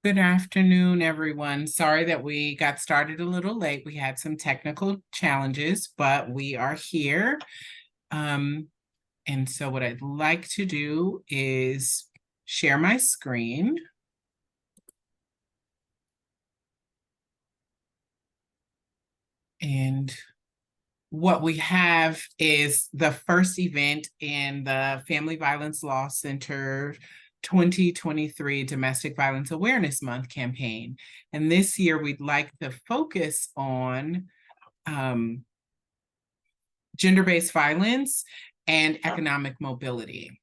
Good afternoon, everyone. Sorry that we got started a little late. We had some technical challenges, but we are here. Um, and so what I'd like to do is share my screen. And what we have is the first event in the Family Violence Law Center 2023 Domestic Violence Awareness Month campaign. And this year, we'd like to focus on gender-based violence and economic mobility.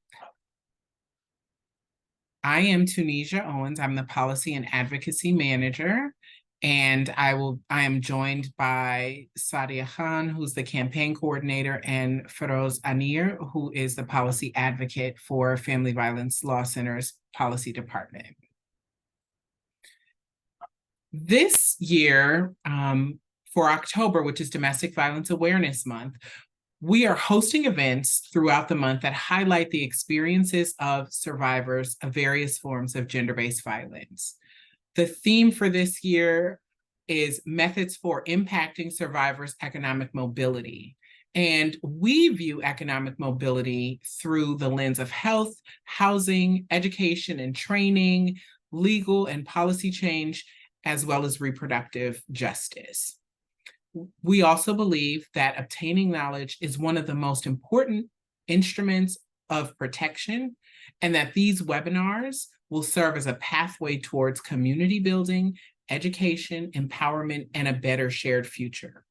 I am Tunisia Owens. I'm the Policy and Advocacy Manager. And I am joined by Sadia Khan, who's the campaign coordinator, and Feroz Anir, who is the policy advocate for Family Violence Law Center's policy department. This year, for October, which is Domestic Violence Awareness Month, we are hosting events throughout the month that highlight the experiences of survivors of various forms of gender-based violence. The theme for this year is methods for impacting survivors' economic mobility. And we view economic mobility through the lens of health, housing, education and training, legal and policy change, as well as reproductive justice. We also believe that obtaining knowledge is one of the most important instruments of protection, and that these webinars will serve as a pathway towards community building, education, empowerment, and a better shared future.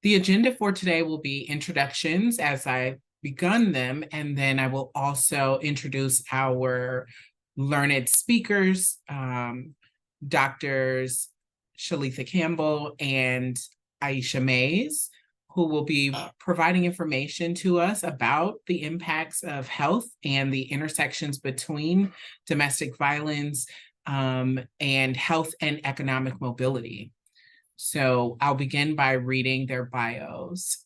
The agenda for today will be introductions as I've begun them, and then I will also introduce our learned speakers, Doctors Shalitha Campbell and Aisha Mays, who will be providing information to us about the impacts of health and the intersections between domestic violence and health and economic mobility. So I'll begin by reading their bios.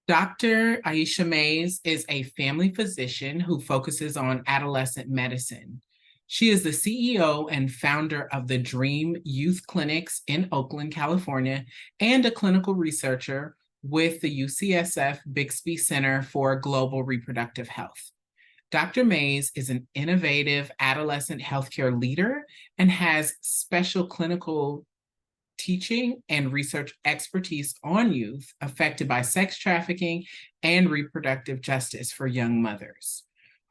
Dr. Aisha Mays is a family physician who focuses on adolescent medicine. She is the CEO and founder of the Dream Youth Clinics in Oakland, California, and a clinical researcher with the UCSF Bixby Center for Global Reproductive Health. Dr. Mays is an innovative adolescent healthcare leader and has special clinical teaching and research expertise on youth affected by sex trafficking and reproductive justice for young mothers.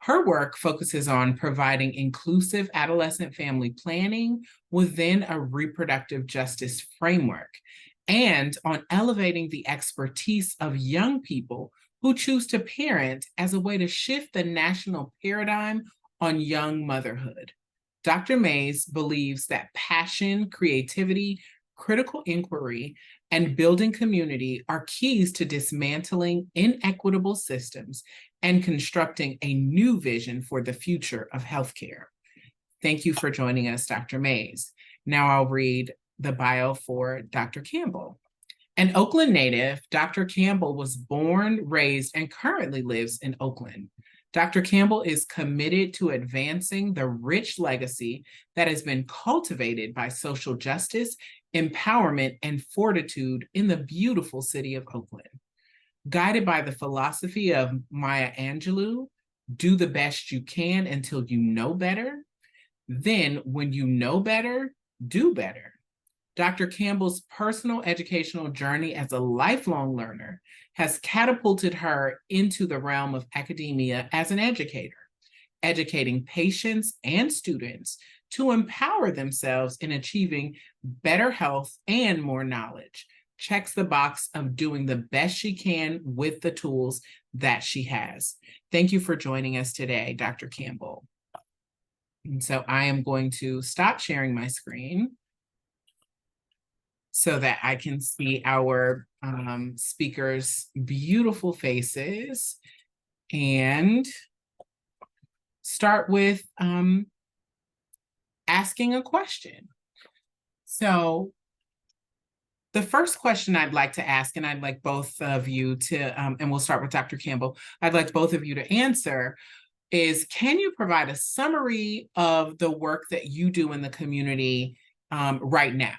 Her work focuses on providing inclusive adolescent family planning within a reproductive justice framework, and on elevating the expertise of young people who choose to parent as a way to shift the national paradigm on young motherhood. Dr. Mays believes that passion, creativity, critical inquiry, and building community are keys to dismantling inequitable systems and constructing a new vision for the future of healthcare. Thank you for joining us, Dr. Mays. Now I'll read the bio for Dr. Campbell. An Oakland native, Dr. Campbell was born, raised, and currently lives in Oakland. Dr. Campbell is committed to advancing the rich legacy that has been cultivated by social justice, empowerment, and fortitude in the beautiful city of Oakland. Guided by the philosophy of Maya Angelou, do the best you can until you know better. Then, when you know better, do better. Dr. Campbell's personal educational journey as a lifelong learner has catapulted her into the realm of academia as an educator, educating patients and students to empower themselves in achieving better health and more knowledge. Checks the box of doing the best she can with the tools that she has. Thank you for joining us today, Dr. Campbell. And so I am going to stop sharing my screen so that I can see our speakers' beautiful faces and start with asking a question. So The first question I'd like to ask, and I'd like both of you to, and we'll start with Dr. Campbell, I'd like both of you to answer is, can you provide a summary of the work that you do in the community right now?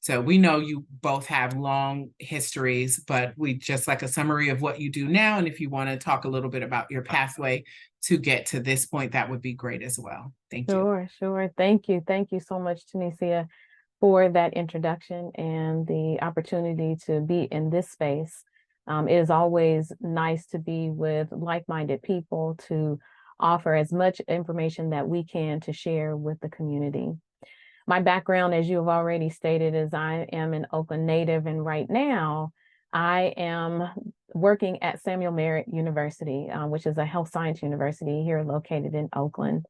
So we know you both have long histories, but we just like a summary of what you do now. And if you want to talk a little bit about your pathway to get to this point, that would be great as well. Thank you. Sure, sure. Thank you. Thank you so much, Tunisia, for that introduction and the opportunity to be in this space. It is always nice to be with like-minded people to offer as much information that we can to share with the community. My background, as you have already stated, is I am an Oakland native, and right now I am working at Samuel Merritt University, which is a health science university here located in Oakland.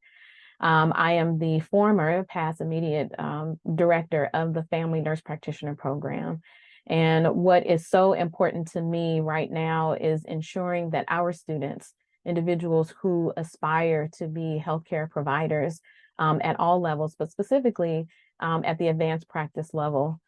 I am the former past immediate director of the Family Nurse Practitioner Program. And what is so important to me right now is ensuring that our students, individuals who aspire to be healthcare providers at all levels, but specifically at the advanced practice level,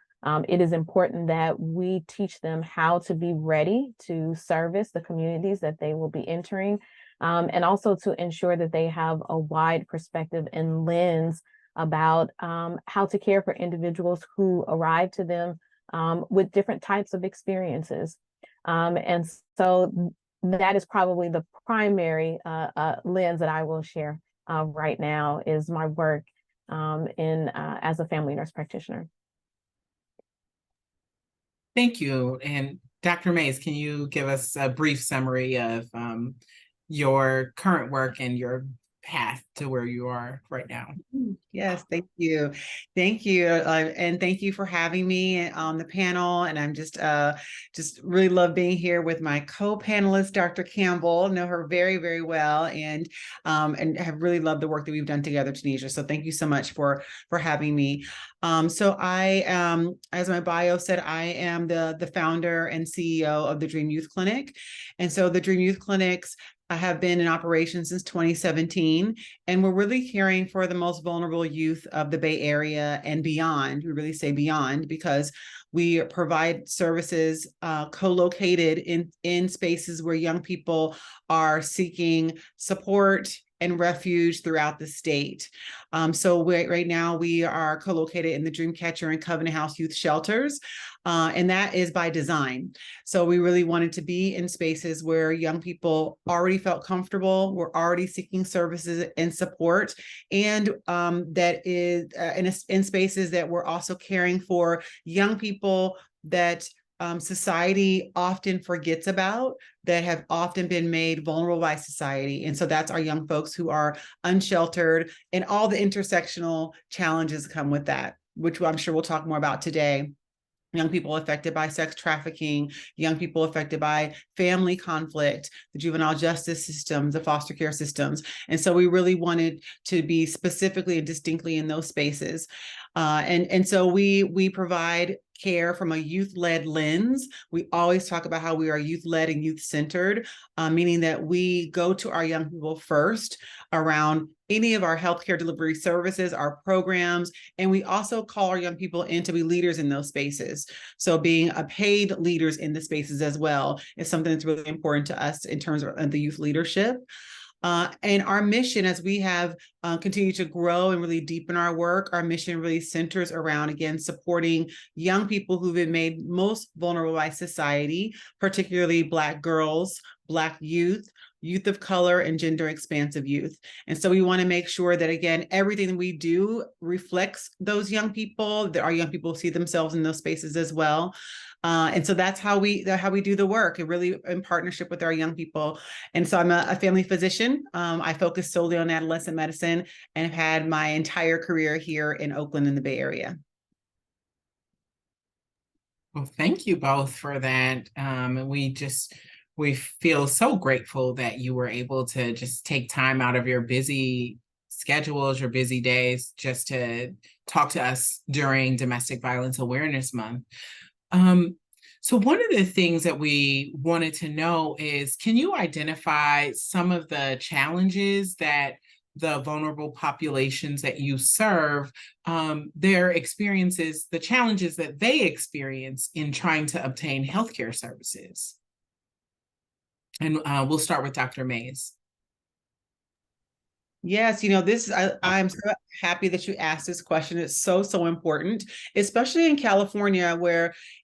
it is important that we teach them how to be ready to service the communities that they will be entering, and also to ensure that they have a wide perspective and lens about how to care for individuals who arrive to them with different types of experiences. And so that is probably the primary lens that I will share right now, is my work as a family nurse practitioner. Thank you. And Dr. Mays, can you give us a brief summary of your current work and your path to where you are right now? Yes, thank you. Thank you. And thank you for having me on the panel. And I'm just really love being here with my co-panelist, Dr. Campbell. Know her very, very well, and have really loved the work that we've done together, Tunisia. So thank you so much for having me. So I, as my bio said, I am the founder and CEO of the Dream Youth Clinic. And so the Dream Youth Clinics have been in operation since 2017, and we're really caring for the most vulnerable youth of the Bay Area and beyond. We really say beyond because we provide services co-located in spaces where young people are seeking support and refuge throughout the state. So right now we are co-located in the Dreamcatcher and Covenant House Youth Shelters, and that is by design. So we really wanted to be in spaces where young people already felt comfortable, were already seeking services and support, and that is in spaces that we're also caring for young people that society often forgets about, that have often been made vulnerable by society. And so that's our young folks who are unsheltered, and all the intersectional challenges come with that, which I'm sure we'll talk more about today. Young people affected by sex trafficking, young people affected by family conflict, the juvenile justice systems, the foster care systems. And so we really wanted to be specifically and distinctly in those spaces. And so we provide care from a youth-led lens. We always talk about how we are youth-led and youth-centered, meaning that we go to our young people first around any of our healthcare delivery services, our programs, and we also call our young people in to be leaders in those spaces. So being a paid leaders in the spaces as well is something that's really important to us in terms of the youth leadership. And our mission, as we have continued to grow and really deepen our work, our mission really centers around, again, supporting young people who've been made most vulnerable by society, particularly Black girls, Black youth, youth of color, and gender expansive youth. And so we want to make sure that, again, everything that we do reflects those young people, that our young people see themselves in those spaces as well. And so that's how we do the work, and really in partnership with our young people. And so I'm a family physician. I focus solely on adolescent medicine and have had my entire career here in Oakland in the Bay Area. Well, thank you both for that. And we feel so grateful that you were able to just take time out of your busy schedules, your busy days, just to talk to us during Domestic Violence Awareness Month. So one of the things that we wanted to know is, can you identify some of the challenges that the vulnerable populations that you serve, their experiences, the challenges that they experience in trying to obtain healthcare services. And we'll start with Dr. Mays. Yes, I'm so happy that you asked this question. It's so, so important, especially in California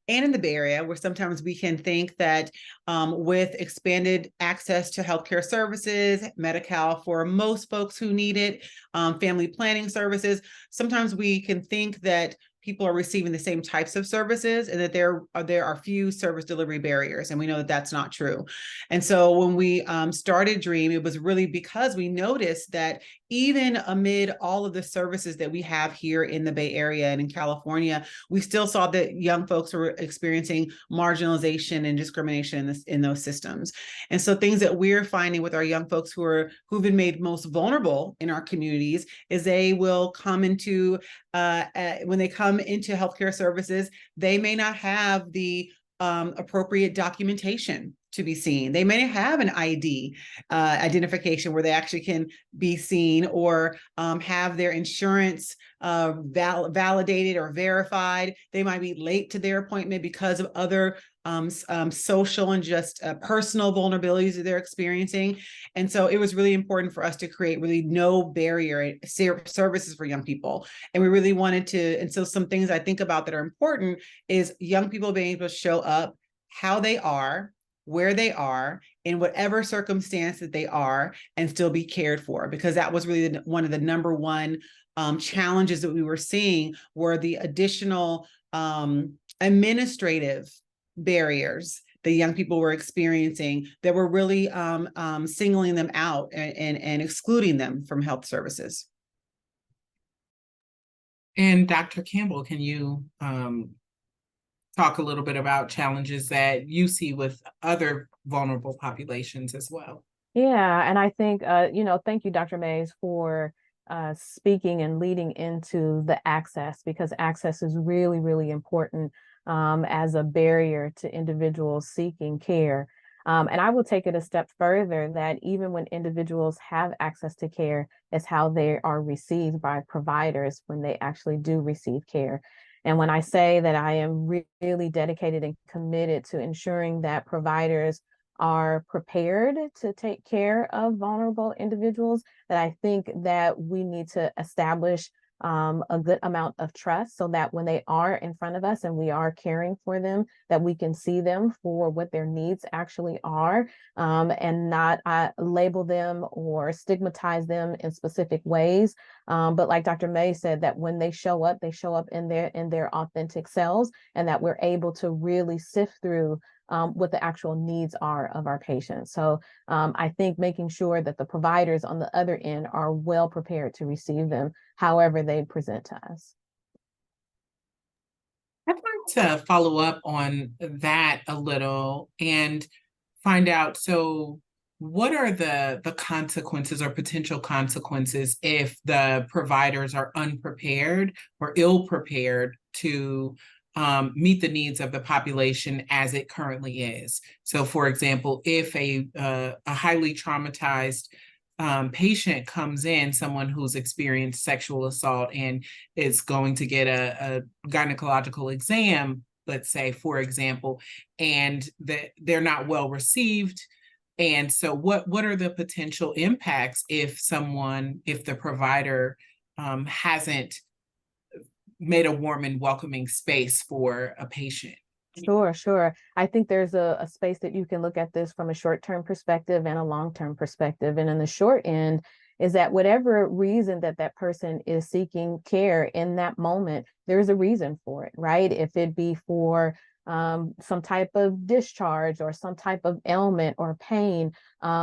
and in the Bay Area, where sometimes we can think that with expanded access to healthcare services, Medi-Cal for most folks who need it, family planning services, sometimes we can think that people are receiving the same types of services and that there are few service delivery barriers. And we know that that's not true. And so when we started DREAM, it was really because we noticed that even amid all of the services that we have here in the Bay Area and in California, we still saw that young folks were experiencing marginalization and discrimination in those systems. And so things that we're finding with our young folks who've been made most vulnerable in our communities is they will come into when they come into healthcare services, they may not have the appropriate documentation to be seen. They may have an ID identification where they actually can be seen, or have their insurance validated or verified. They might be late to their appointment because of other social and just personal vulnerabilities that they're experiencing. And so it was really important for us to create really no barrier services for young people. And we really wanted to, and so some things I think about that are important is young people being able to show up how they are, where they are, in whatever circumstance that they are, and still be cared for, because that was really one of the number one challenges that we were seeing, were the additional administrative barriers the young people were experiencing that were really singling them out and excluding them from health services. And Dr. Campbell, can you talk a little bit about challenges that you see with other vulnerable populations as well? Yeah, and I think, thank you, Dr. Mays, for speaking and leading into the access, because access is really, really important as a barrier to individuals seeking care. And I will take it a step further, that even when individuals have access to care, it's how they are received by providers when they actually do receive care. And when I say that I am really dedicated and committed to ensuring that providers are prepared to take care of vulnerable individuals, that I think that we need to establish a good amount of trust, so that when they are in front of us and we are caring for them, that we can see them for what their needs actually are, and not label them or stigmatize them in specific ways. But like Dr. May said, that when they show up in their authentic selves, and that we're able to really sift through what the actual needs are of our patients. So I think making sure that the providers on the other end are well prepared to receive them however they present to us. I'd like to follow up on that a little and find out, so what are the consequences or potential consequences if the providers are unprepared or ill-prepared to meet the needs of the population as it currently is? So for example, if a highly traumatized patient comes in, someone who's experienced sexual assault and is going to get a gynecological exam, let's say, for example, and that they're not well received. And so what are the potential impacts if the provider hasn't made a warm and welcoming space for a patient? Sure. I think there's a space that you can look at this from a short-term perspective and a long-term perspective. And in the short end is that whatever reason that person is seeking care in that moment, there's a reason for it, right? If it be for some type of discharge or some type of ailment or pain,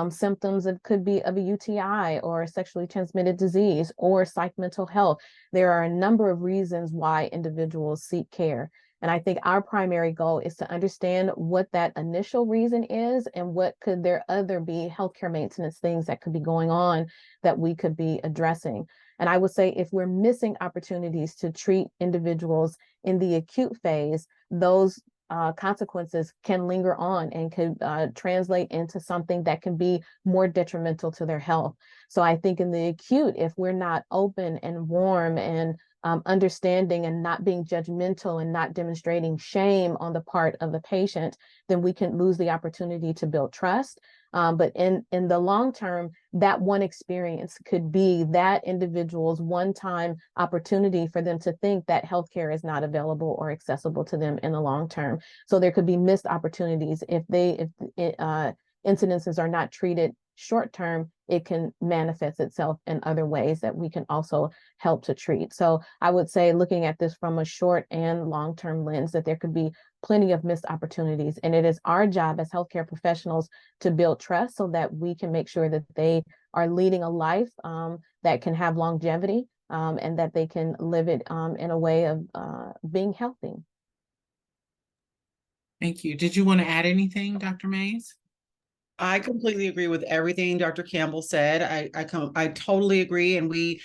symptoms, it could be of a UTI or a sexually transmitted disease or psych mental health. There are a number of reasons why individuals seek care. And I think our primary goal is to understand what that initial reason is and what could there other be healthcare maintenance things that could be going on that we could be addressing. And I would say if we're missing opportunities to treat individuals in the acute phase, those consequences can linger on and could translate into something that can be more detrimental to their health. So I think in the acute, if we're not open and warm and understanding and not being judgmental and not demonstrating shame on the part of the patient, then we can lose the opportunity to build trust. But in the long term, that one experience could be that individual's one-time opportunity for them to think that healthcare is not available or accessible to them in the long term. So there could be missed opportunities if incidences are not treated short term. It can manifest itself in other ways that we can also help to treat. So I would say, looking at this from a short and long-term lens, that there could be plenty of missed opportunities. And it is our job as healthcare professionals to build trust so that we can make sure that they are leading a life that can have longevity, and that they can live it in a way of being healthy. Thank you. Did you want to add anything, Dr. Mays? I completely agree with everything Dr. Campbell said. I totally agree, and we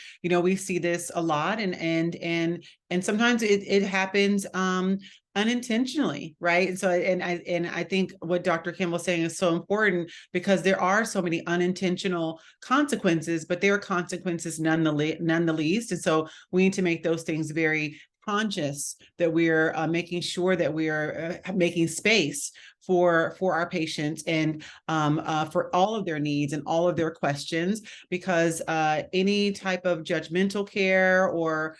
see this a lot, and sometimes it happens unintentionally, right? And so I think what Dr. Campbell's saying is so important, because there are so many unintentional consequences, but there are consequences none the least, and so we need to make those things very conscious, that we're making sure that we are making space for our patients, and for all of their needs and all of their questions, because any type of judgmental care or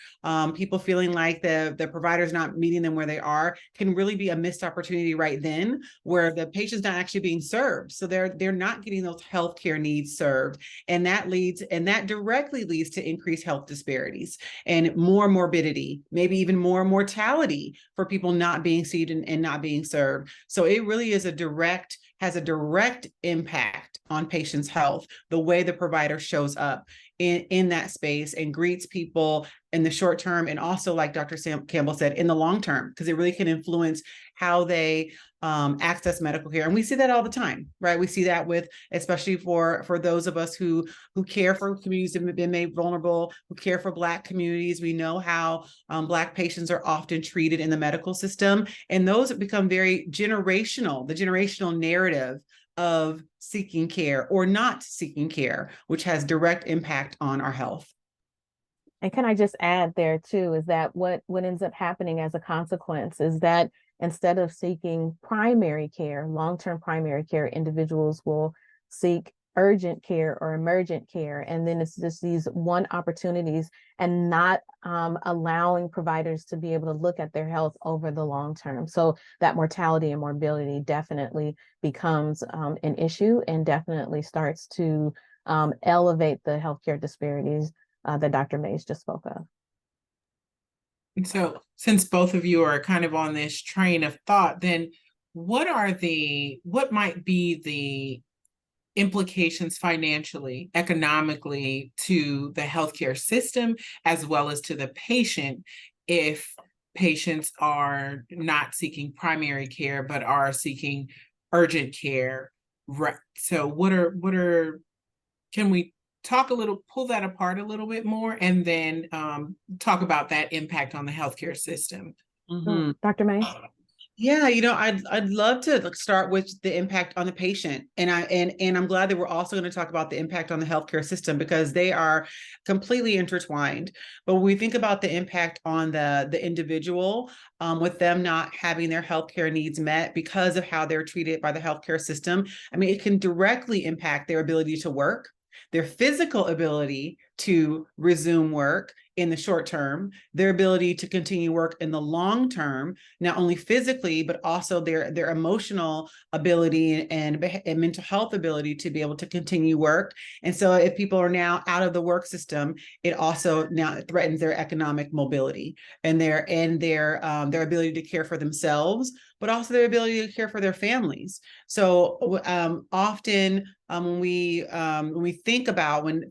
people feeling like the provider's not meeting them where they are can really be a missed opportunity right then, where the patient's not actually being served. So they're not getting those healthcare needs served. And that directly leads to increased health disparities and more morbidity, maybe even more mortality for people not being seen and not being served. So it really has a direct impact on patients' health, the way the provider shows up in that space and greets people in the short term, and also, like Dr. Campbell said, in the long term, because it really can influence how they access medical care. And we see that all the time, right? We see that especially for those of us who care for communities that have been made vulnerable, who care for Black communities. We know how Black patients are often treated in the medical system, and those have become very generational, the generational narrative of seeking care or not seeking care, which has direct impact on our health. And can I just add there too, is that what ends up happening as a consequence is that instead of seeking primary care, long-term primary care, individuals will seek urgent care or emergent care. And then it's just these one opportunities, and not allowing providers to be able to look at their health over the long term. So that mortality and morbidity definitely becomes an issue, and definitely starts to elevate the healthcare disparities that Dr. Mays just spoke of. And so, since both of you are kind of on this train of thought, then what might be the implications financially, economically, to the healthcare system, as well as to the patient, if patients are not seeking primary care, but are seeking urgent care? Right. So can we pull that apart a little bit more, and then talk about that impact on the healthcare system? Mm-hmm. Dr. Mays? Yeah, I'd love to start with the impact on the patient, and I'm glad that we're also going to talk about the impact on the healthcare system, because they are completely intertwined. But when we think about the impact on the individual, with them not having their healthcare needs met because of how they're treated by the healthcare system, I mean, it can directly impact their ability to work, their physical ability to resume work in the short term, their ability to continue work in the long term, not only physically, but also their emotional ability and mental health ability to be able to continue work. And so if people are now out of the work system, it also now threatens their economic mobility and their ability to care for themselves, but also their ability to care for their families. So often when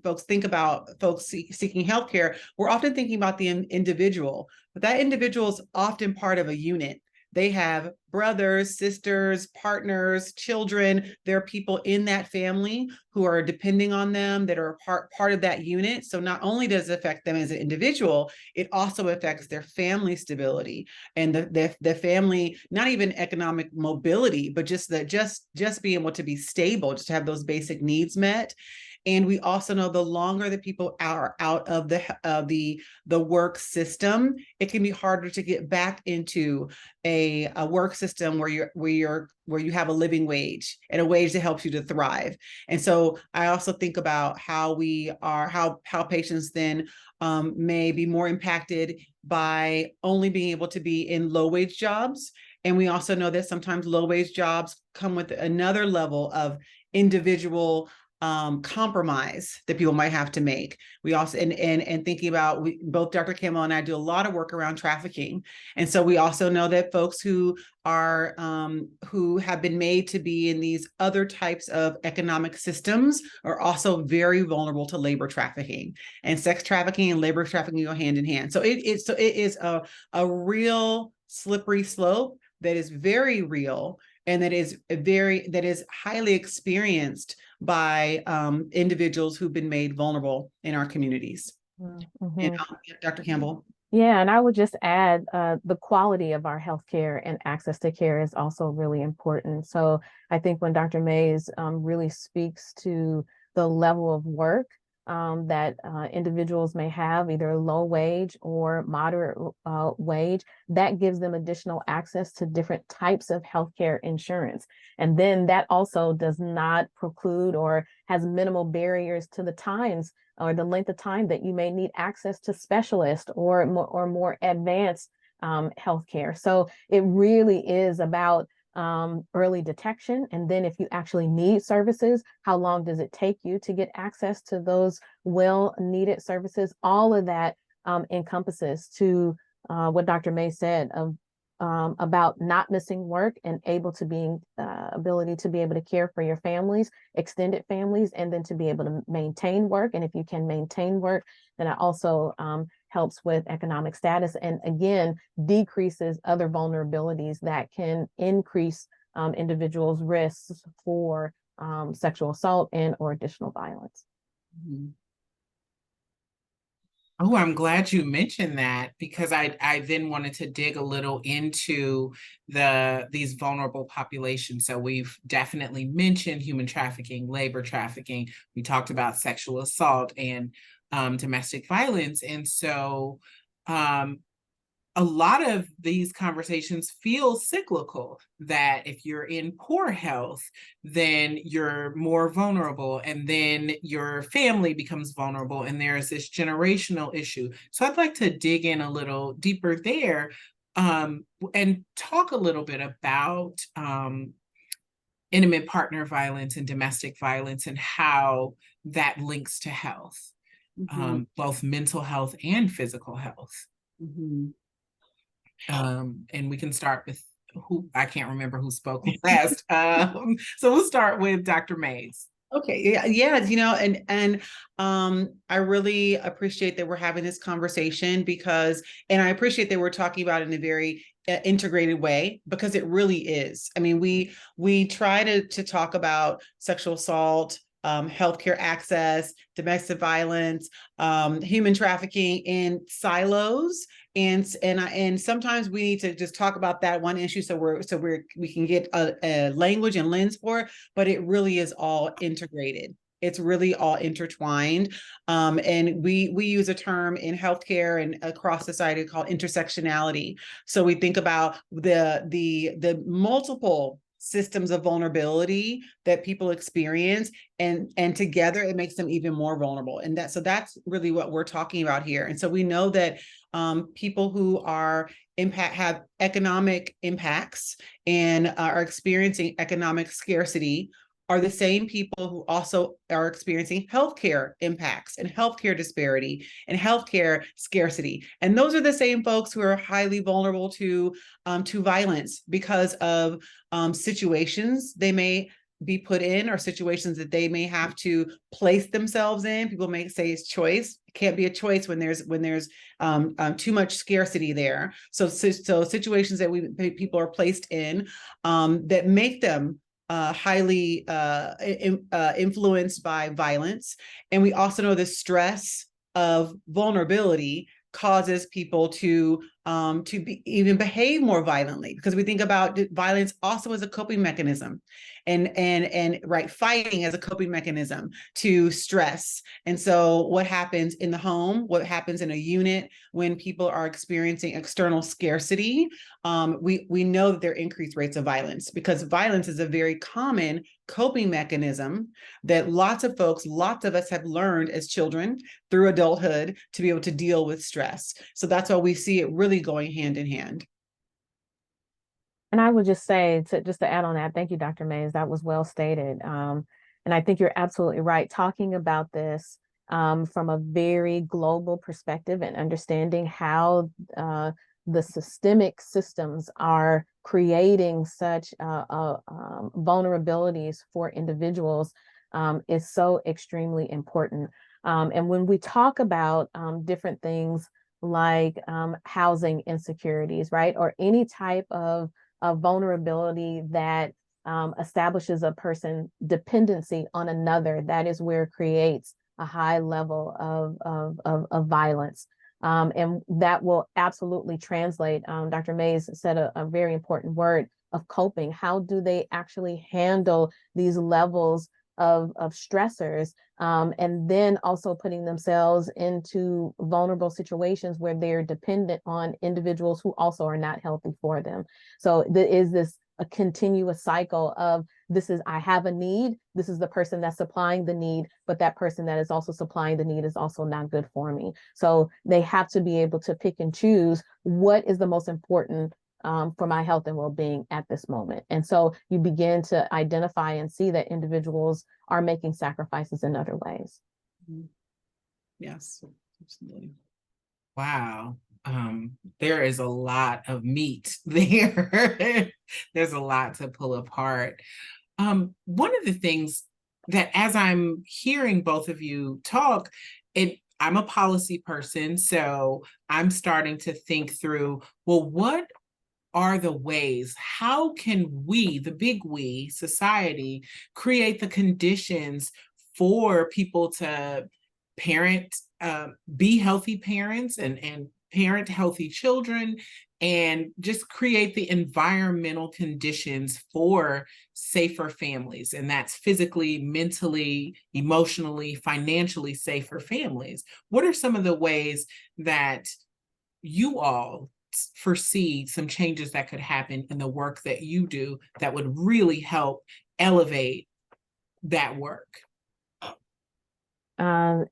folks think about folks seeking healthcare, we're often thinking about the individual, but that individual is often part of a unit they have brothers, sisters, partners, children. There are people in that family who are depending on them, that are part of that unit. So not only does it affect them as an individual, it also affects their family stability and the family, not even economic mobility, but just being able to be stable, just to have those basic needs met. And we also know the longer that people are out of the work system, it can be harder to get back into a work system where you have a living wage and a wage that helps you to thrive. And so I also think about how patients then may be more impacted by only being able to be in low wage jobs. And we also know that sometimes low wage jobs come with another level of individual compromise that people might have to make. We also, and thinking about, both Dr. Campbell and I do a lot of work around trafficking. And so we also know that folks who have been made to be in these other types of economic systems are also very vulnerable to labor trafficking, and sex trafficking and labor trafficking go hand in hand. So it is a real slippery slope that is very real, and that is highly experienced by individuals who've been made vulnerable in our communities. Mm-hmm. And Dr. Campbell. Yeah, and I would just add the quality of our healthcare and access to care is also really important. So I think when Dr. Mays really speaks to the level of work that individuals may have, either low wage or moderate wage, that gives them additional access to different types of healthcare insurance. And then that also does not preclude or has minimal barriers to the times or the length of time that you may need access to specialists or more advanced healthcare. So it really is about early detection. And then if you actually need services, how long does it take you to get access to those well-needed services? All of that encompasses to what Dr. May said about not missing work and ability to be able to care for your families, extended families, and then to be able to maintain work. And if you can maintain work, then it also helps with economic status, and again, decreases other vulnerabilities that can increase individuals' risks for sexual assault and or additional violence. Mm-hmm. Oh, I'm glad you mentioned that, because I then wanted to dig a little into these vulnerable populations. So we've definitely mentioned human trafficking, labor trafficking. We talked about sexual assault and domestic violence. And so a lot of these conversations feel cyclical, that if you're in poor health, then you're more vulnerable, and then your family becomes vulnerable, and there's this generational issue. So I'd like to dig in a little deeper there and talk a little bit about intimate partner violence and domestic violence and how that links to health, both mental health and physical health. Mm-hmm. And we can start with who, I can't remember who spoke last. So we'll start with Dr. Mays. Okay. Yeah. And I really appreciate that we're having this conversation and I appreciate that we're talking about it in a very integrated way, because it really is. I mean, we try to talk about sexual assault, healthcare access, domestic violence, human trafficking in silos. And sometimes we need to just talk about that one issue we can get a language and lens for it, but it really is all integrated. It's really all intertwined. And we use a term in healthcare and across society called intersectionality. So we think about the multiple systems of vulnerability that people experience, and together it makes them even more vulnerable. And that's really what we're talking about here. And so we know that people who have economic impacts and are experiencing economic scarcity are the same people who also are experiencing healthcare impacts and healthcare disparity and healthcare scarcity. And those are the same folks who are highly vulnerable to violence because of situations they may be put in, or situations that they may have to place themselves in. People may say it's choice. It can't be a choice when there's too much scarcity there. So situations that people are placed in that make them highly influenced by violence. And we also know the stress of vulnerability causes people to even behave more violently, because we think about violence also as a coping mechanism, and right, fighting as a coping mechanism to stress. And so what happens in the home, what happens in a unit when people are experiencing external scarcity, we know that there are increased rates of violence, because violence is a very common coping mechanism that lots of us have learned as children through adulthood to be able to deal with stress. So that's why we see it really going hand in hand. And I would just say, to add on that, thank you, Dr. Mays. That was well stated. And I think you're absolutely right. Talking about this from a very global perspective and understanding how the systemic systems are creating such vulnerabilities for individuals is so extremely important. And when we talk about different things like housing insecurities, right, or any type of vulnerability that establishes a person dependency on another, that is where it creates a high level of violence. And that will absolutely translate. Dr. Mays said a very important word of coping. How do they actually handle these levels of stressors, and then also putting themselves into vulnerable situations where they're dependent on individuals who also are not healthy for them. So there is this a continuous cycle of I have a need, this is the person that's supplying the need, but that person that is also supplying the need is also not good for me. So they have to be able to pick and choose what is the most important for my health and well-being at this moment. And so you begin to identify and see that individuals are making sacrifices in other ways. Yes, absolutely. Wow. There is a lot of meat there. There's a lot to pull apart. One of the things that, as I'm hearing both of you talk, I'm a policy person, so I'm starting to think through, well, what are the ways, how can we, the big we, society, create the conditions for people to parent, be healthy parents and parent healthy children, and just create the environmental conditions for safer families. And that's physically, mentally, emotionally, financially safer families. What are some of the ways that you all foresee some changes that could happen in the work that you do that would really help elevate that work?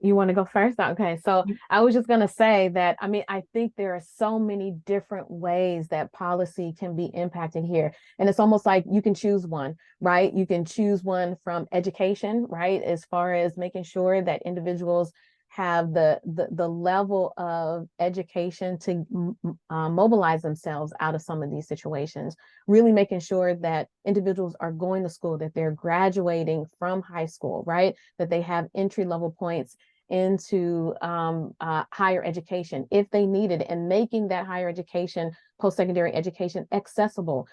You want to go first? Okay, so I was just going to say that, I mean, I think there are so many different ways that policy can be impacted here. And it's almost like you can choose one, right? You can choose one from education, right? As far as making sure that individuals have the level of education to mobilize themselves out of some of these situations, really making sure that individuals are going to school, that they're graduating from high school, right? That they have entry level points into higher education if they need it, and making that higher education, post-secondary education accessible.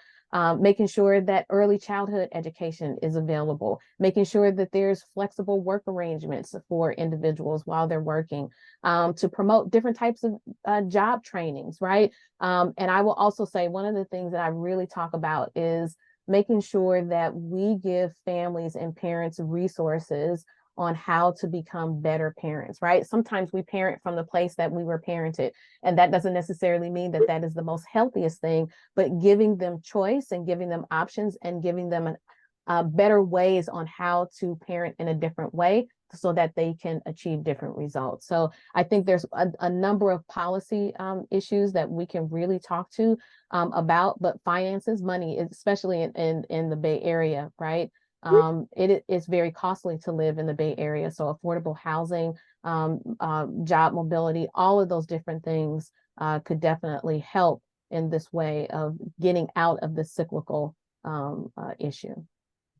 Making sure that early childhood education is available, making sure that there's flexible work arrangements for individuals while they're working, to promote different types of job trainings, right? And I will also say one of the things that I really talk about is making sure that we give families and parents resources on how to become better parents, right? Sometimes we parent from the place that we were parented, and that doesn't necessarily mean that that is the most healthiest thing, but giving them choice and giving them options and giving them better ways on how to parent in a different way so that they can achieve different results. So I think there's a number of policy issues that we can really talk to about, but finances, money, especially in the Bay Area, right? It is very costly to live in the Bay Area. So affordable housing, job mobility, all of those different things could definitely help in this way of getting out of the cyclical issue.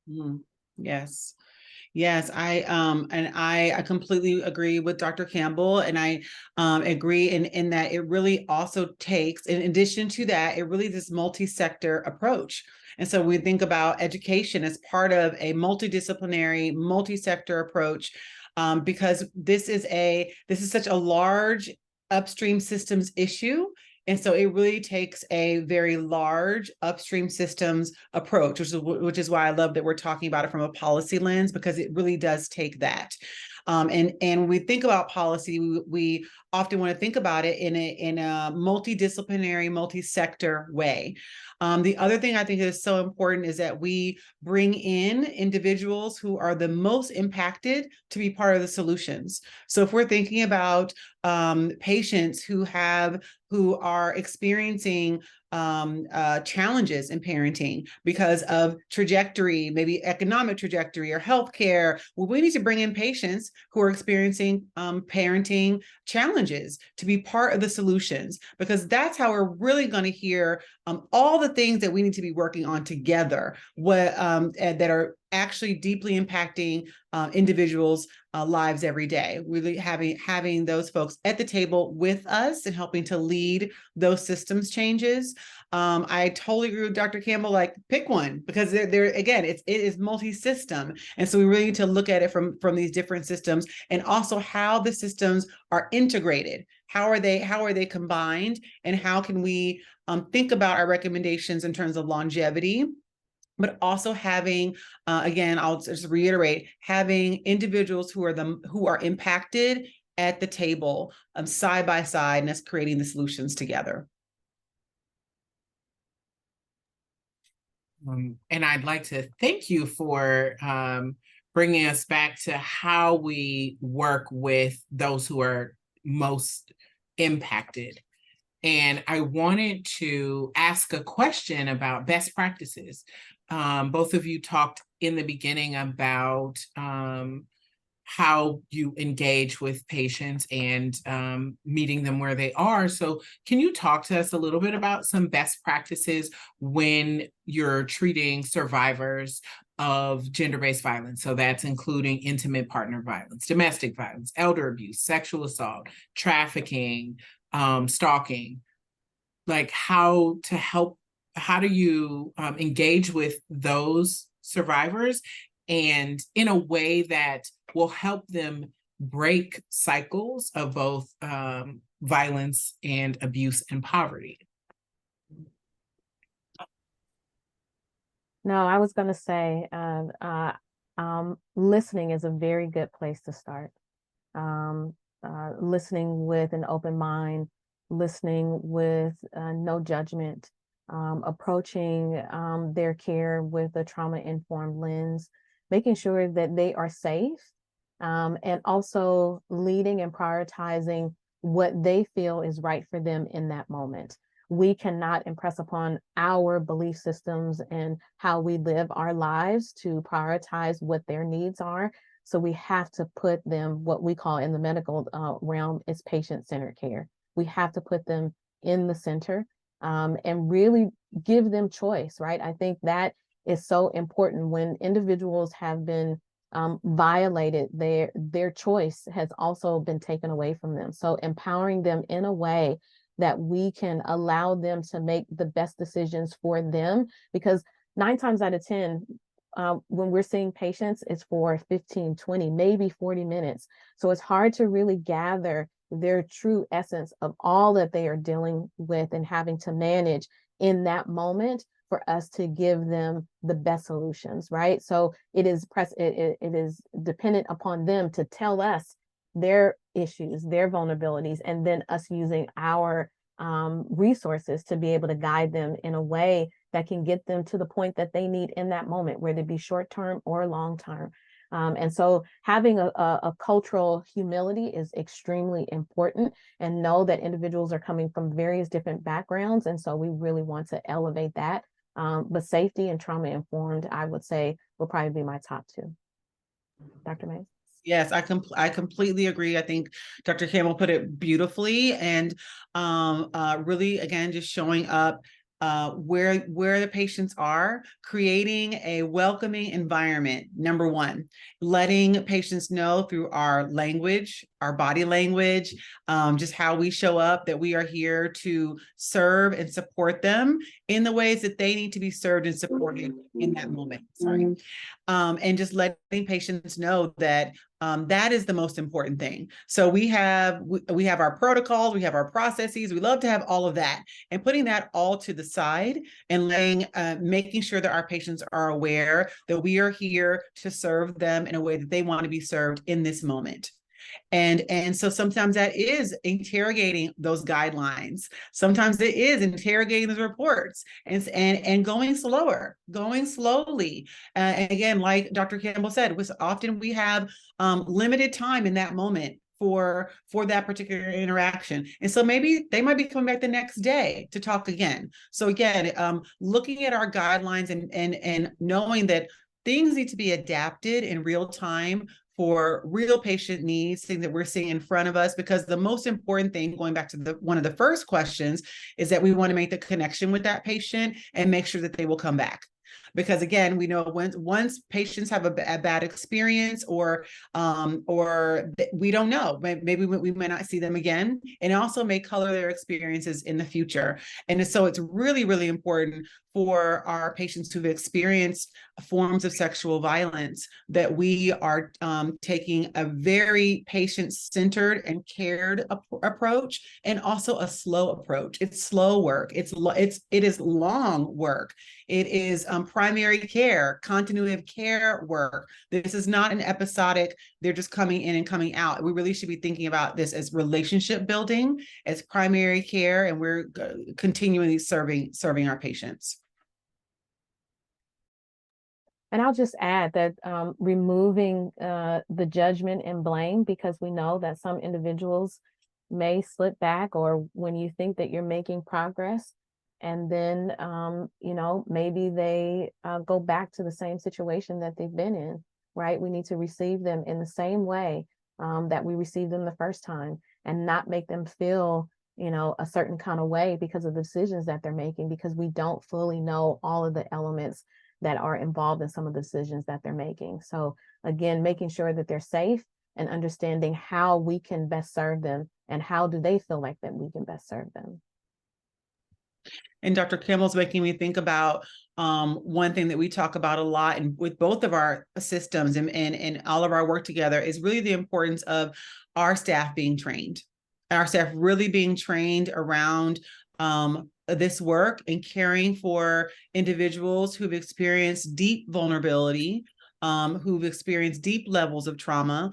Mm. Yes. Yes, I completely agree with Dr. Campbell, and I agree in that it really also takes, in addition to that, it really this multi-sector approach. And so we think about education as part of a multidisciplinary, multi-sector approach, because this is such a large upstream systems issue. And so it really takes a very large upstream systems approach, which is why I love that we're talking about it from a policy lens, because it really does take that. And when we think about policy, we often want to think about it in a multidisciplinary, multi-sector way. The other thing I think is so important is that we bring in individuals who are the most impacted to be part of the solutions. So if we're thinking about patients who are experiencing challenges in parenting because of trajectory, maybe economic trajectory or healthcare, well, we need to bring in patients who are experiencing parenting challenges to be part of the solutions, because that's how we're really going to hear all the things that we need to be working on together, that are actually deeply impacting individuals' lives every day. Really having those folks at the table with us and helping to lead those systems changes. I totally agree with Dr. Campbell. Like, pick one, because there again, it is multi-system, and so we really need to look at it from these different systems, and also how the systems are integrated. How are they combined, and how can we think about our recommendations in terms of longevity, but also having, again, I'll just reiterate, having individuals who are impacted at the table, side by side, and us creating the solutions together. And I'd like to thank you for bringing us back to how we work with those who are most impacted. And I wanted to ask a question about best practices. Both of you talked in the beginning about how you engage with patients and meeting them where they are. So can you talk to us a little bit about some best practices when you're treating survivors of gender-based violence? So that's including intimate partner violence, domestic violence, elder abuse, sexual assault, trafficking, stalking. Like, how do you engage with those survivors, and in a way that will help them break cycles of both violence and abuse and poverty? No, I was going to say, listening is a very good place to start. Listening with an open mind, listening with no judgment, approaching their care with a trauma-informed lens, making sure that they are safe, and also leading and prioritizing what they feel is right for them in that moment. We cannot impress upon our belief systems and how we live our lives to prioritize what their needs are. So we have to put them, what we call in the medical realm, is patient-centered care. We have to put them in the center, and really give them choice, right? I think that is so important. When individuals have been violated, their choice has also been taken away from them. So empowering them in a way that we can allow them to make the best decisions for them, because 9 times out of 10, when we're seeing patients, it's for 15, 20, maybe 40 minutes. So it's hard to really gather their true essence of all that they are dealing with and having to manage in that moment for us to give them the best solutions, right? So it is dependent upon them to tell us their issues, their vulnerabilities, and then us using our resources to be able to guide them in a way that can get them to the point that they need in that moment, whether it be short-term or long-term. And so having a cultural humility is extremely important, and know that individuals are coming from various different backgrounds. And so we really want to elevate that. But safety and trauma-informed, I would say, will probably be my top 2. Dr. Mays? Yes, I completely agree. I think Dr. Campbell put it beautifully, and really, again, just showing up where the patients are, creating a welcoming environment. Number one, letting patients know through our language, our body language, just how we show up, that we are here to serve and support them in the ways that they need to be served and supported in that moment. Sorry. And just letting patients know that that is the most important thing. So we have our protocols, we have our processes. We love to have all of that, and putting that all to the side and making sure that our patients are aware that we are here to serve them in a way that they want to be served in this moment. And so sometimes that is interrogating those guidelines. Sometimes it is interrogating those reports and going slowly. And again, like Dr. Campbell said, often we have limited time in that moment for that particular interaction. And so maybe they might be coming back the next day to talk again. So again, looking at our guidelines and knowing that things need to be adapted in real time for real patient needs, things that we're seeing in front of us, because the most important thing, going back to one of the first questions, is that we want to make the connection with that patient and make sure that they will come back. Because again, we know once patients have a bad experience, or we don't know, maybe we may not see them again, and also may color their experiences in the future. And so it's really, really important for our patients who've experienced forms of sexual violence that we are taking a very patient-centered and cared approach, and also a slow approach. It's slow work. It is long work. It is primary care, continuity of care work. This is not an episodic, they're just coming in and coming out. We really should be thinking about this as relationship building, as primary care, and we're continually serving our patients. And I'll just add that removing the judgment and blame, because we know that some individuals may slip back, or when you think that you're making progress, and then, maybe they go back to the same situation that they've been in, right? We need to receive them in the same way that we received them the first time, and not make them feel, a certain kind of way because of the decisions that they're making, because we don't fully know all of the elements that are involved in some of the decisions that they're making. So again, making sure that they're safe and understanding how we can best serve them, and how do they feel like that we can best serve them. And Dr. Campbell's making me think about one thing that we talk about a lot, and with both of our systems and all of our work together, is really the importance of our staff being trained. Our staff really being trained around this work and caring for individuals who've experienced deep vulnerability, who've experienced deep levels of trauma.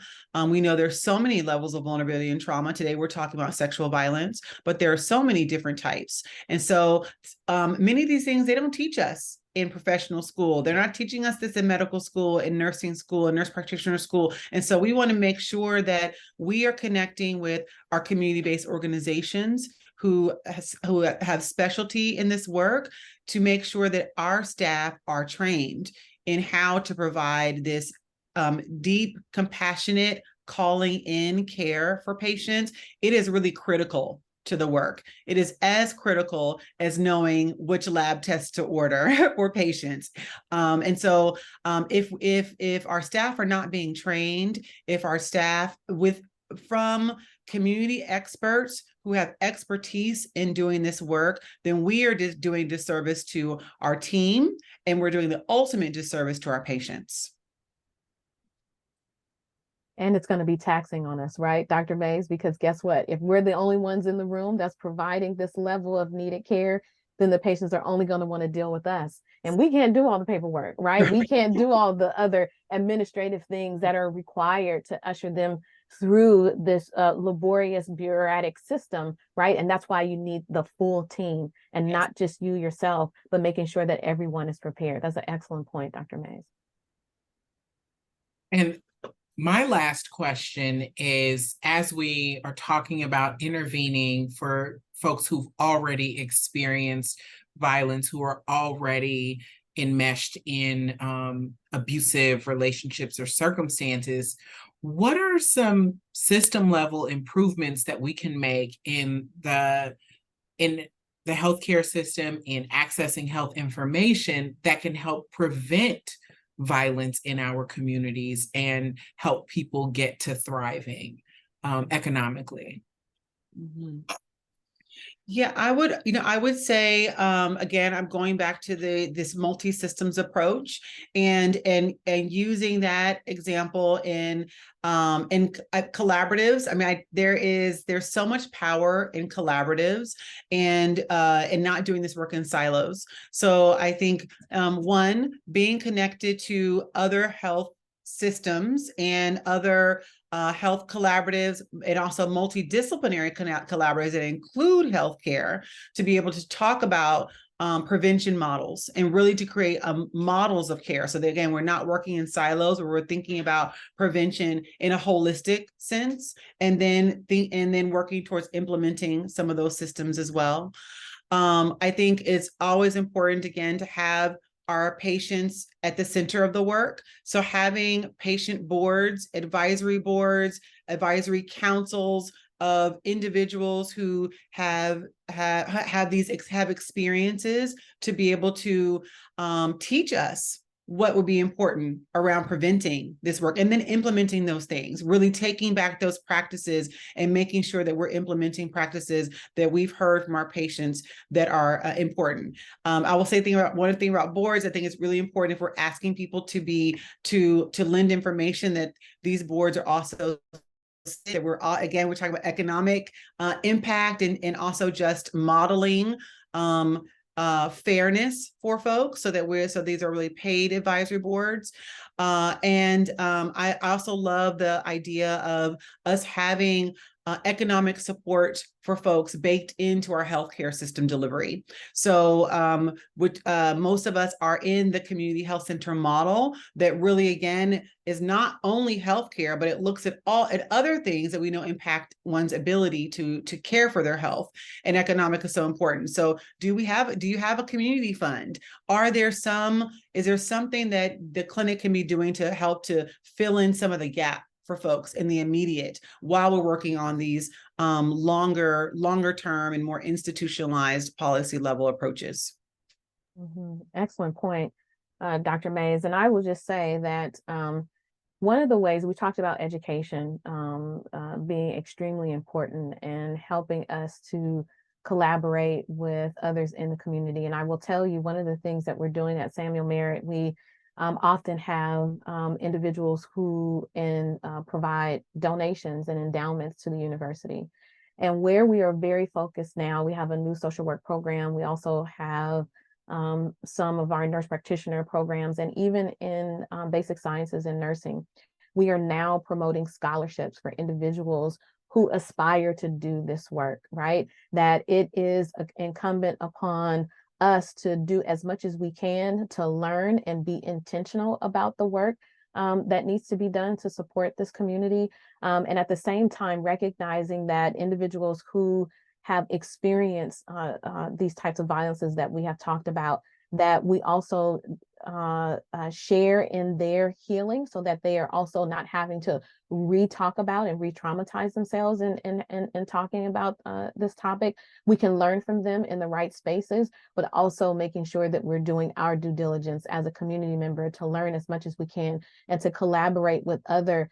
We know there's so many levels of vulnerability and trauma. Today, we're talking about sexual violence, but there are so many different types. And so many of these things, they don't teach us in professional school. They're not teaching us this in medical school, in nursing school, in nurse practitioner school. And so we want to make sure that we are connecting with our community-based organizations who have specialty in this work, to make sure that our staff are trained in how to provide this deep, compassionate, calling in care for patients. It is really critical to the work. It is as critical as knowing which lab tests to order for patients. And so if our staff are not being trained, if our staff from community experts who have expertise in doing this work, then we are just doing disservice to our team, and we're doing the ultimate disservice to our patients. And it's going to be taxing on us, right, Dr. Mays? Because guess what? If we're the only ones in the room that's providing this level of needed care, then the patients are only going to want to deal with us. And we can't do all the paperwork, right? We can't do all the other administrative things that are required to usher them through this laborious bureaucratic system, right? And that's why you need the full team, and not just you yourself, but making sure that everyone is prepared. That's an excellent point, Dr. Mays. And my last question is, as we are talking about intervening for folks who've already experienced violence, who are already enmeshed in abusive relationships or circumstances, what are some system level improvements that we can make in the the healthcare system and accessing health information that can help prevent violence in our communities and help people get to thriving economically. Mhm. Yeah, I would say, again, I'm going back to this multi-systems approach and using that example in collaboratives. I mean, there's so much power in collaboratives and not doing this work in silos. So I think, one, being connected to other health systems and other health collaboratives, and also multidisciplinary collaboratives that include healthcare, to be able to talk about prevention models and really to create models of care. So that, again, we're not working in silos, where we're thinking about prevention in a holistic sense, and then working towards implementing some of those systems as well. I think it's always important, again, to have our patients at the center of the work. So having patient boards, advisory councils of individuals who have experiences to be able to teach us what would be important around preventing this work, and then implementing those things, really taking back those practices and making sure that we're implementing practices that we've heard from our patients that are important. I will say one thing about boards. I think it's really important, if we're asking people to lend information, that these boards are also, that we're talking about economic impact and also just modeling fairness for folks, so these are really paid advisory boards. I also love the idea of us having economic support for folks baked into our healthcare system delivery. So most of us are in the community health center model that really, again, is not only healthcare, but it looks at other things that we know impact one's ability to care for their health, and economic is so important. So do you have a community fund? Is there something that the clinic can be doing to help to fill in some of the gap for folks in the immediate, while we're working on these longer term and more institutionalized policy level approaches? Excellent point, Dr. Mays. And I will just say that one of the ways we talked about education being extremely important and helping us to collaborate with others in the community. And I will tell you, one of the things that we're doing at Samuel Merritt, we often have individuals who provide donations and endowments to the university. And where we are very focused now, we have a new social work program. We also have some of our nurse practitioner programs, and even in basic sciences and nursing, we are now promoting scholarships for individuals who aspire to do this work, right? That it is incumbent upon us to do as much as we can to learn and be intentional about the work that needs to be done to support this community. And at the same time, recognizing that individuals who have experienced these types of violences that we have talked about, that we also share in their healing, so that they are also not having to re-talk about and re-traumatize themselves in talking about this topic. We can learn from them in the right spaces, but also making sure that we're doing our due diligence as a community member to learn as much as we can, and to collaborate with other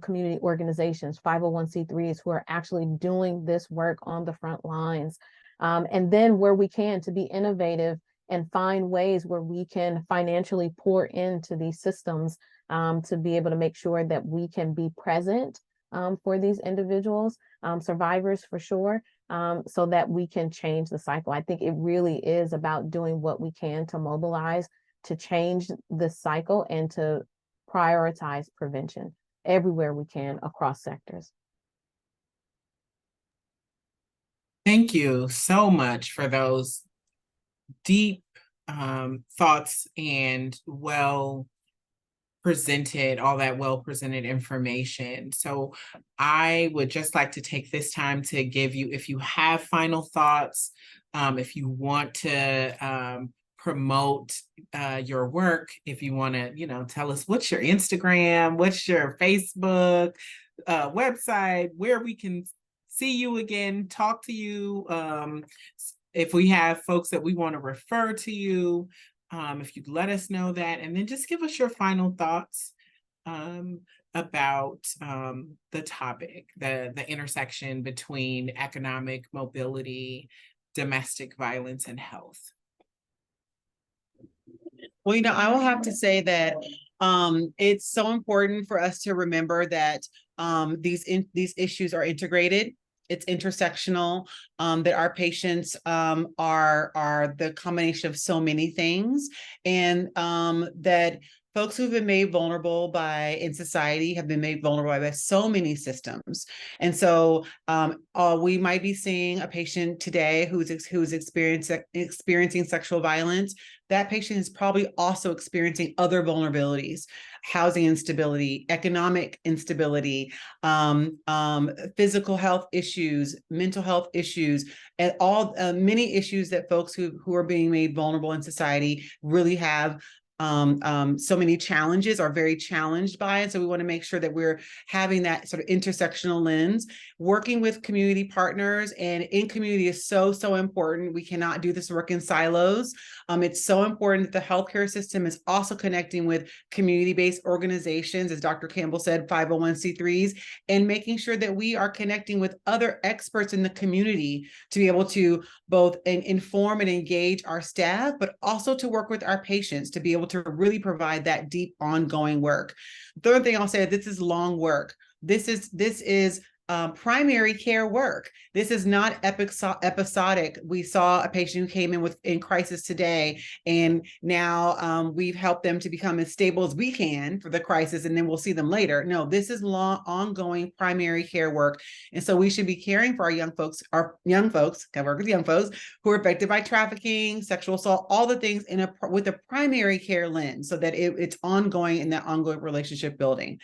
community organizations, 501c3s, who are actually doing this work on the front lines. And then where we can, to be innovative and find ways where we can financially pour into these systems to be able to make sure that we can be present for these individuals, survivors for sure, so that we can change the cycle. I think it really is about doing what we can to mobilize, to change the cycle, and to prioritize prevention everywhere we can across sectors. Thank you so much for those deep thoughts and well presented information. So I would just like to take this time to give you, if you have final thoughts, if you want to promote your work, if you want to, tell us what's your Instagram, what's your Facebook, website, where we can see you again, talk to you, if we have folks that we want to refer to you, if you'd let us know that, and then just give us your final thoughts about the topic, the intersection between economic mobility, domestic violence, and health. Well, I will have to say that it's so important for us to remember that these issues are integrated. It's intersectional, that our patients are the combination of so many things, and that folks who've been made vulnerable in society have been made vulnerable by so many systems. And so we might be seeing a patient today who's experiencing sexual violence. That patient is probably also experiencing other vulnerabilities: housing instability, economic instability, physical health issues, mental health issues, and all many issues that folks who are being made vulnerable in society really have. So many challenges, are very challenged by it. So we want to make sure that we're having that sort of intersectional lens. Working with community partners and in community is so important. We cannot do this work in silos. It's so important that the healthcare system is also connecting with community-based organizations, as Dr. Campbell said, 501c3s, and making sure that we are connecting with other experts in the community to be able to both inform and engage our staff, but also to work with our patients to be able to really provide that deep ongoing work. Third thing I'll say, this is long work. This is primary care work. This is not episodic. We saw a patient who came in crisis today, and now we've helped them to become as stable as we can for the crisis, and then we'll see them later. No, this is long, ongoing primary care work. And so we should be caring for our young folks, I work with young folks who are affected by trafficking, sexual assault, all the things with a primary care lens, so that it's ongoing in that ongoing relationship building.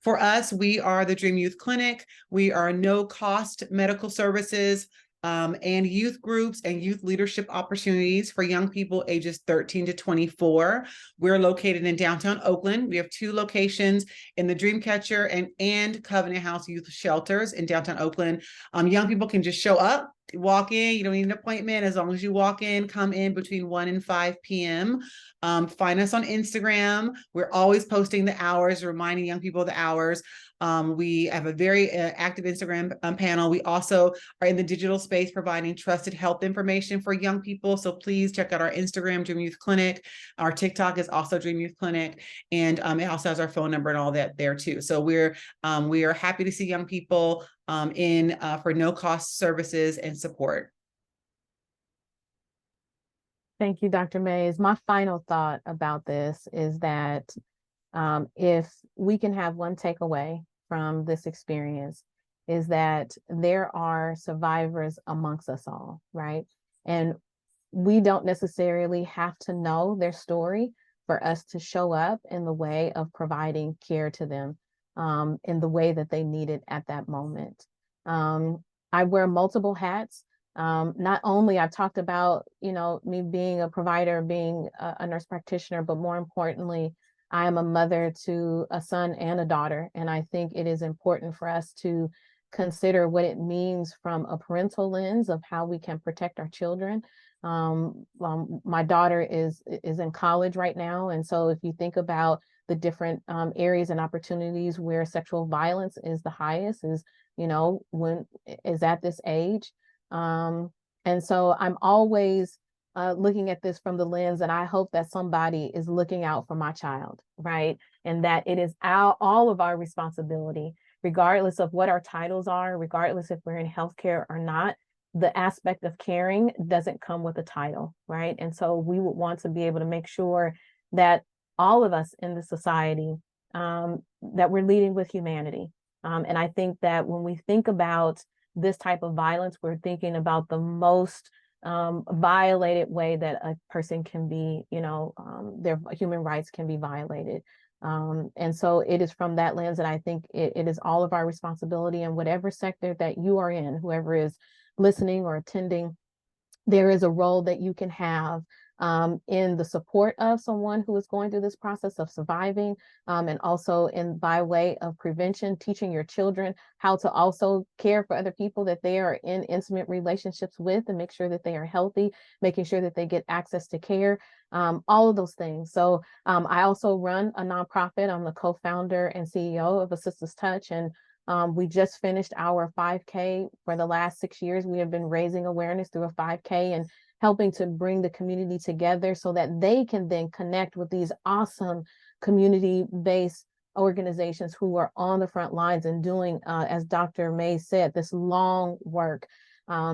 For us, we are the Dream Youth Clinic. We are no-cost medical services and youth groups and youth leadership opportunities for young people ages 13 to 24. We're located in downtown Oakland. We have 2 locations in the Dreamcatcher and Covenant House Youth Shelters in downtown Oakland. Young people can just show up, walk in. You don't need an appointment. As long as you walk in, come in between 1 and 5 p.m. Find us on Instagram. We're always posting the hours, reminding young people of the hours. We have a very active Instagram panel. We also are in the digital space providing trusted health information for young people. So please check out our Instagram, Dream Youth Clinic. Our TikTok is also Dream Youth Clinic. And it also has our phone number and all that there too. So we are happy to see young people for no cost services and support. Thank you, Dr. Mays. My final thought about this is that if we can have one takeaway from this experience, is that there are survivors amongst us all, right? And we don't necessarily have to know their story for us to show up in the way of providing care to them in the way that they need it at that moment. I wear multiple hats. Not only I've talked about, me being a provider, being a nurse practitioner, but more importantly, I am a mother to a son and a daughter. And I think it is important for us to consider what it means from a parental lens of how we can protect our children. My daughter is in college right now. And so if you think about the different areas and opportunities where sexual violence is the highest, when is at this age. And so I'm always looking at this from the lens, and I hope that somebody is looking out for my child, right? And that it is all of our responsibility, regardless of what our titles are, regardless if we're in healthcare or not. The aspect of caring doesn't come with a title, right? And so we would want to be able to make sure that all of us in the society, that we're leading with humanity. And I think that when we think about this type of violence, we're thinking about the most violated way that a person can be, their human rights can be violated. And so it is from that lens that I think it is all of our responsibility, in whatever sector that you are in, whoever is listening or attending, there is a role that you can have in the support of someone who is going through this process of surviving, and also in by way of prevention, teaching your children how to also care for other people that they are in intimate relationships with and make sure that they are healthy, making sure that they get access to care, all of those things. So I also run a nonprofit. I'm the co-founder and CEO of A Sister's Touch, and we just finished our 5K. For the last 6 years, we have been raising awareness through a 5K and helping to bring the community together so that they can then connect with these awesome community-based organizations who are on the front lines and doing, as Dr. May said, this long work.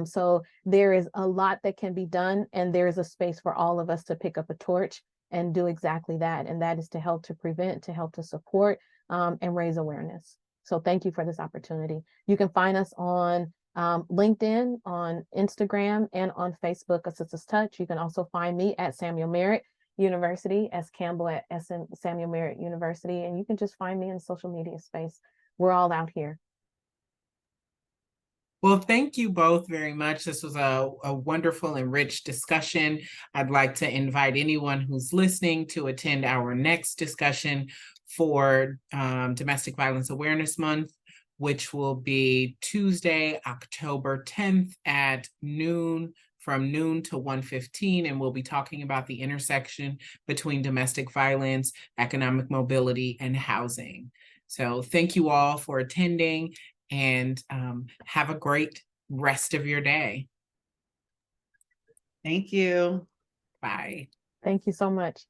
So there is a lot that can be done, and there is a space for all of us to pick up a torch and do exactly that. And that is to help to prevent, to help to support, and raise awareness. So thank you for this opportunity. You can find us on LinkedIn, on Instagram, and on Facebook, A Sister's Touch. You can also find me at Samuel Merritt University, S. Campbell at Samuel Merritt University, and you can just find me in the social media space. We're all out here. Well, thank you both very much. This was a wonderful and rich discussion. I'd like to invite anyone who's listening to attend our next discussion for Domestic Violence Awareness Month, which will be Tuesday, October 10th at noon, from noon to 1:15, and we'll be talking about the intersection between domestic violence, economic mobility, and housing. So thank you all for attending, and have a great rest of your day. Thank you. Bye. Thank you so much.